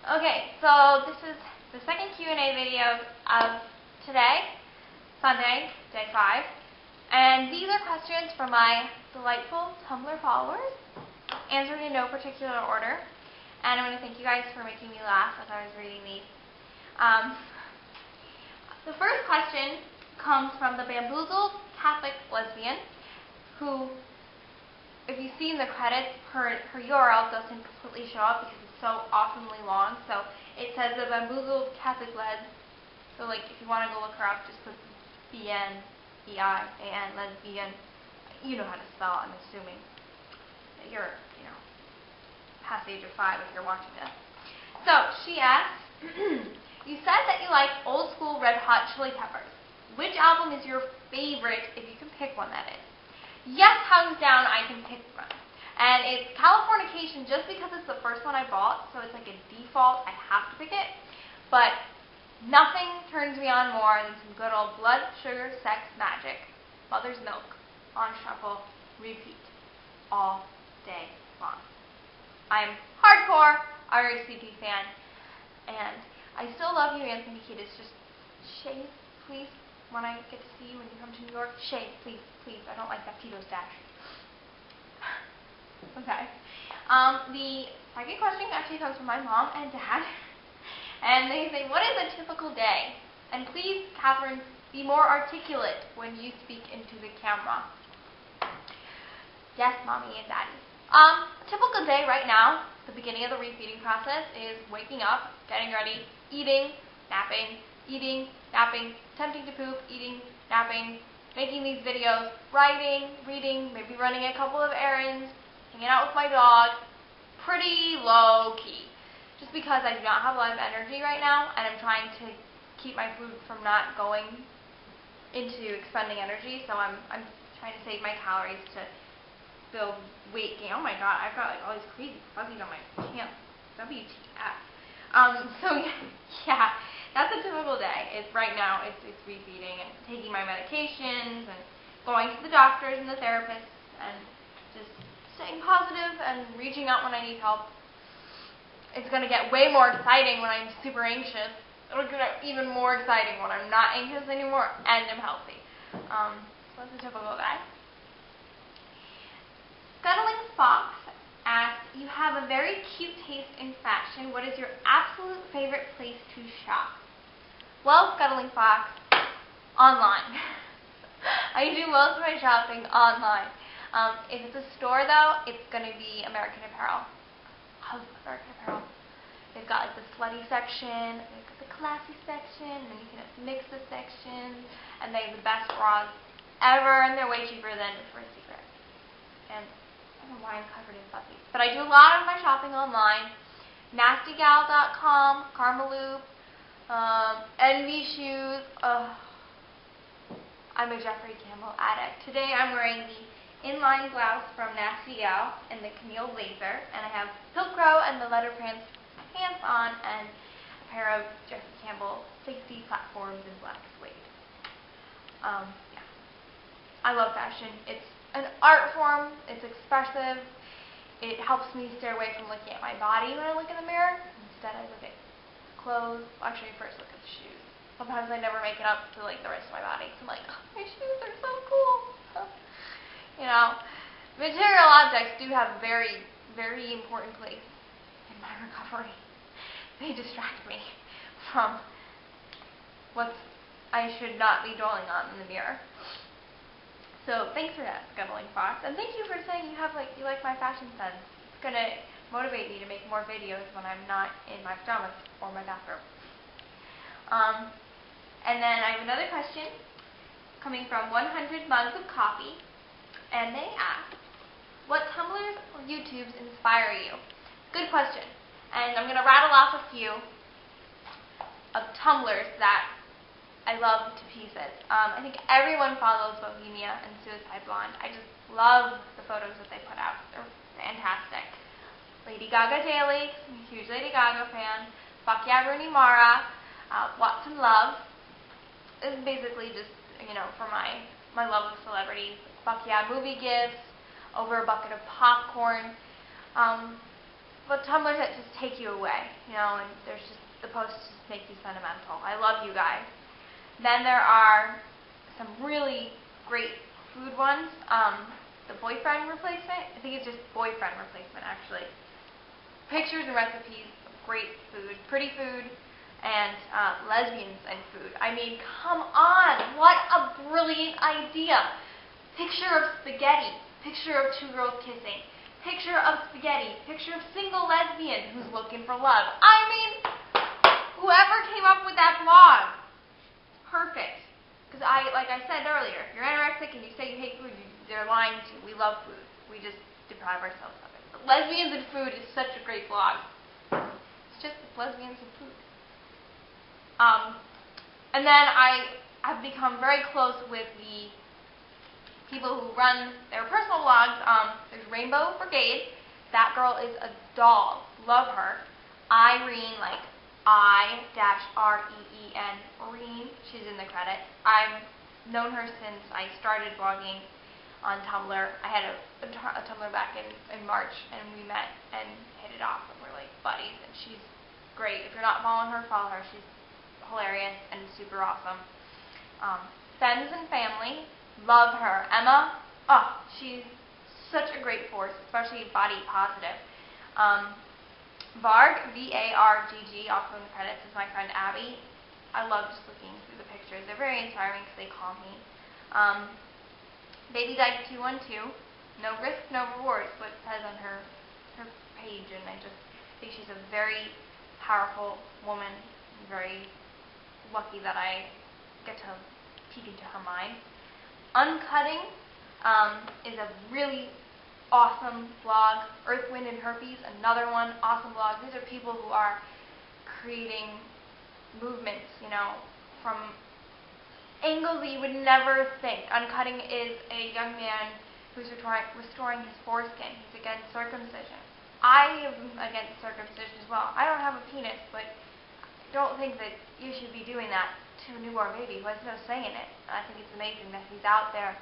Okay, so this is the second Q&A video of today, Sunday, day 5. And these are questions from my delightful Tumblr followers, answered in no particular order. And I want to thank you guys for making me laugh as I was reading these. The first question comes from the Bamboozled Catholic Lesbian, who, if you see in the credits, her URL doesn't completely show up because it's so awesomely long. So it says the Bamboozled Catholic Les. So like if you want to go look her up, just put BNBIAN lesbian. You know how to spell, I'm assuming. You're, past the age of 5 if you're watching this. So she asks, you said that you like old school Red Hot Chili Peppers. Which album is your favorite, if you can pick one, that is? Yes, hands down, I can pick one. And it's Californication just because it's the first one I bought, so it's like a default, I have to pick it. But nothing turns me on more than some good old Blood, Sugar, Sex, Magic, Mother's Milk, on shuffle, repeat, all day long. I'm hardcore RHCP fan, and I still love you, Anthony Kiedis. Just shave, please, when I get to see you when you come to New York. Shave, please, please. I don't like that Tito stash. Okay. The second question actually comes from my mom and dad, and they say, what is a typical day? And please, Catherine, be more articulate when you speak into the camera. Yes, mommy and daddy. A typical day right now, the beginning of the refeeding process, is waking up, getting ready, eating, napping, attempting to poop, eating, napping, making these videos, writing, reading, maybe running a couple of errands, hanging out with my dog. Pretty low key. Just because I do not have a lot of energy right now, and I'm trying to keep my food from not going into expending energy, so I'm trying to save my calories to build weight gain. Oh my god, I've got like all these crazy fuzzies on my pants. WTF. So yeah, that's a typical day. It's right now it's refeeding and taking my medications and going to the doctors and the therapists and just staying positive and reaching out when I need help. It's gonna get way more exciting when I'm super anxious. It'll get even more exciting when I'm not anxious anymore and I'm healthy. So that's a typical day. Scuttling Fox asks, you have a very cute taste in fashion. What is your absolute favorite place to shop? Well, Scuttling Fox, online. I do most of my shopping online. If it's a store, though, it's going to be American Apparel. I love American Apparel. They've got like the slutty section, they've got the classy section, and then you can have mix the sections, and they have the best bras ever, and they're way cheaper than Victoria's Secret. And I don't know why I'm covered in fuzzies. But I do a lot of my shopping online. NastyGal.com, Karmaloop, Envy Shoes. I'm a Jeffrey Campbell addict. Today I'm wearing the inline blouse from Nasty Gal and the Camille blazer. And I have Pilcrow and the leather pants on and a pair of Jeffrey Campbell safety platforms in black suede. Yeah. I love fashion. It's an art form, it's expressive, it helps me stay away from looking at my body when I look in the mirror. Instead I look at clothes. Actually, first look at the shoes. Sometimes I never make it up to like the rest of my body. So I'm like, oh, my shoes are so cool. Material objects do have a very, very important place in my recovery. They distract me from what I should not be dwelling on in the mirror. So thanks for that, Scuttling Fox, and thank you for saying you like my fashion sense. It's gonna motivate me to make more videos when I'm not in my pajamas or my bathrobe. And then I have another question coming from 100 Mugs of Coffee, and they ask, what Tumblrs or YouTubes inspire you? Good question, and I'm gonna rattle off a few of Tumblrs that I love to pieces. I think everyone follows Bohemia and Suicide Blonde. I just love the photos that they put out. They're fantastic. Lady Gaga Daily, I'm a huge Lady Gaga fan. Fuck Yeah Rooney Mara, Watson Love. This is basically just, for my love of celebrities. Fuck Yeah movie gifts, over a bucket of popcorn. but Tumblr that just take you away, you know, and there's just, the posts just make you sentimental. I love you guys. Then there are some really great food ones. The boyfriend replacement, I think it's just boyfriend replacement actually. Pictures and recipes of great food, pretty food, and lesbians and food. I mean, come on, what a brilliant idea. Picture of spaghetti, picture of two girls kissing, picture of spaghetti, picture of single lesbian who's looking for love. I mean, whoever came up with that blog, perfect. Because like I said earlier, if you're anorexic and you say you hate food, they're lying to you. We love food. We just deprive ourselves of it. But lesbians and food is such a great blog. It's just lesbians and food. And then I've become very close with the people who run their personal blogs. There's Rainbow Brigade. That girl is a doll. Love her. Irene, like I-R-E-E-N, Irene. She's in the credits. I've known her since I started blogging on Tumblr. I had a Tumblr back in March, and we met and hit it off, and we're like buddies, and she's great. If you're not following her, follow her. She's hilarious and super awesome. Friends and Family, love her. Emma, she's such a great force, especially body positive. Varg, V-A-R-G-G, also in the credits, is my friend Abby. I love just looking through the pictures. They're very inspiring because they calm me. Baby Dyke 212, no risk, no reward is what it says on her page, and I just think she's a very powerful woman. I'm very lucky that I get to peek into her mind. Uncutting is a really awesome blog. Earth, Wind, and Herpes, another one, awesome blog. These are people who are creating movements, you know, from angles that you would never think. Uncutting is a young man who's restoring his foreskin. He's against circumcision. I am against circumcision as well. I don't have a penis, but I don't think that you should be doing that to a newborn baby who has no say in it. I think it's amazing that he's out there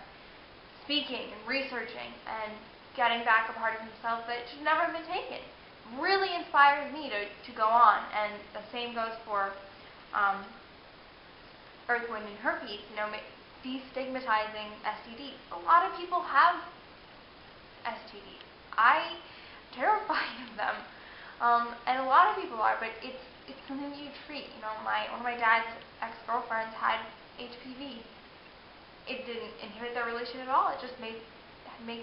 speaking and researching and getting back a part of himself that should never have been taken. Really inspires me to go on, and the same goes for Earth, Wind, and Herpes, you know, destigmatizing STDs. A lot of people have STDs. I'm terrified of them, and a lot of people are, but it's something you treat. You know, one of my dad's ex-girlfriends had HPV. It didn't inhibit their relationship at all. It just made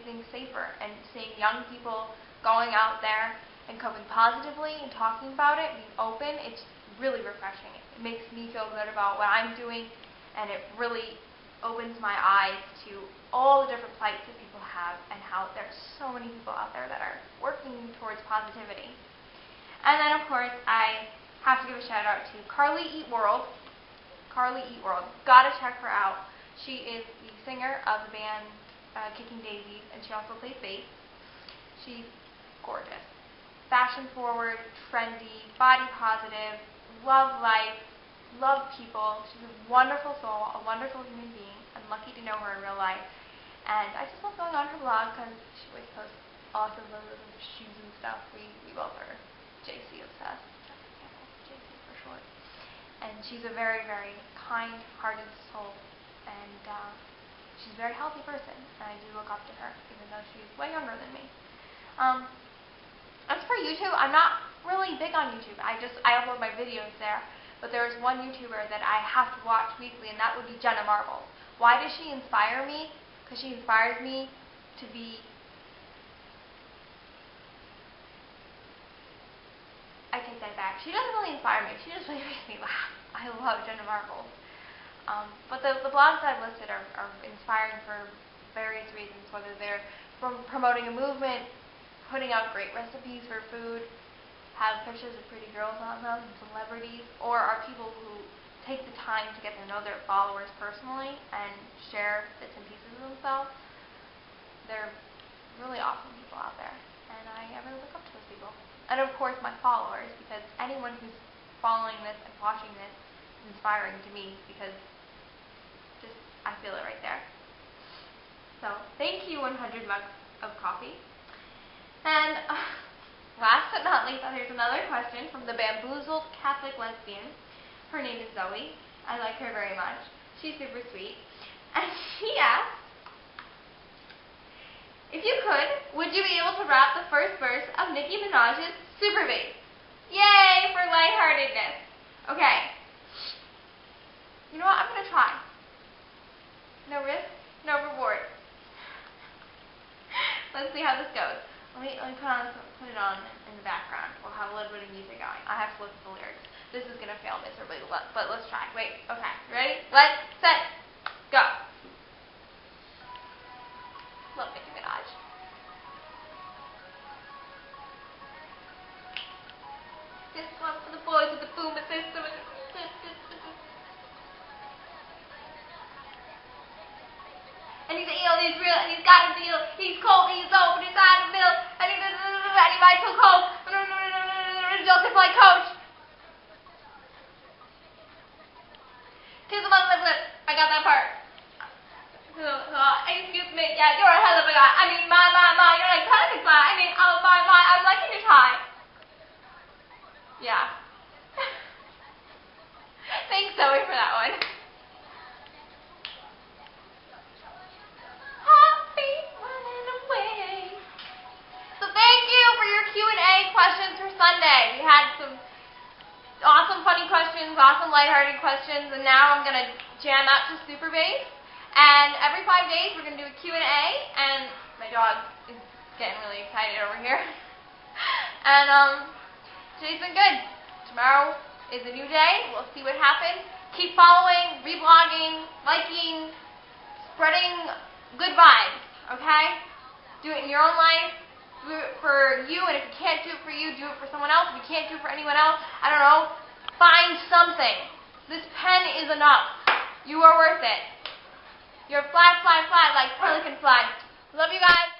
things safer. And seeing young people going out there and coping positively and talking about it, being open, it's really refreshing. It makes me feel good about what I'm doing, and it really opens my eyes to all the different plights that people have and how there's so many people out there that are working towards positivity. And then, of course, I have to give a shout out to Carly Eat World. Carly Eat World. Gotta check her out. She is the singer of the band Kicking Daisies, and she also plays bass. She's gorgeous. Fashion forward, trendy, body positive, love life, love people. She's a wonderful soul, a wonderful human being. I'm lucky to know her in real life. And I just love going on her blog because she always posts awesome photos of shoes and stuff. We both are JC obsessed. JC for short. And she's a very, very kind-hearted soul. And she's a very healthy person. And I do look up to her, even though she's way younger than me. As for YouTube, I'm not really big on YouTube. I upload my videos there. But there is one YouTuber that I have to watch weekly, and that would be Jenna Marbles. Why does she inspire me? Because she inspires me to be... I take that back. She doesn't really inspire me. She just really makes me laugh. I love Jenna Marbles. But the blogs I've listed are inspiring for various reasons, whether they're promoting a movement, putting out great recipes for food, have pictures of pretty girls on them, celebrities, or are people who take the time to get to know their followers personally and share bits and pieces of themselves. They're really awesome people out there, and I really look up to those people. And of course my followers, because anyone who's following this and watching this is inspiring to me, because I feel it right there. So, thank you 100 mugs of coffee. And last but not least, here's another question from the Bamboozled Catholic Lesbian. Her name is Zoe. I like her very much. She's super sweet. And she asked, if you could, would you be able to rap the first verse of Nicki Minaj's Super Bass? Yay for lightheartedness. Okay. You know what? I'm going to try. No risk, no reward. Let's see how this goes. Let me put it on in the background. We'll have a little bit of music going. I have to look at the lyrics. This is going to fail miserably, but let's try. Wait, okay. Ready? Set, go. Love Nicki Minaj. This one's for the boys with the boomer system. And he's ill, and he's real, and he's got a deal. He's cold, he's open, he's out of the middle, and he might feel cold. Don't tip like coach. Kiss him on the lip. I got that part. Excuse me, yeah, you're a hell of a guy. I mean, my, you're like perfect guy. I mean, oh my, I'm liking your tie. Yeah. Thanks, Zoe, for that one. Questions for Sunday. We had some awesome funny questions, awesome lighthearted questions, and now I'm going to jam out to Super Bass. And every 5 days we're going to do a Q&A, and my dog is getting really excited over here. And today's been good. Tomorrow is a new day. We'll see what happens. Keep following, reblogging, liking, spreading good vibes, okay? Do it in your own life. Do it for you, and if you can't do it for you, do it for someone else. If you can't do it for anyone else, I don't know, find something. This pen is enough. You are worth it. You're fly, like pelican fly. Love you guys.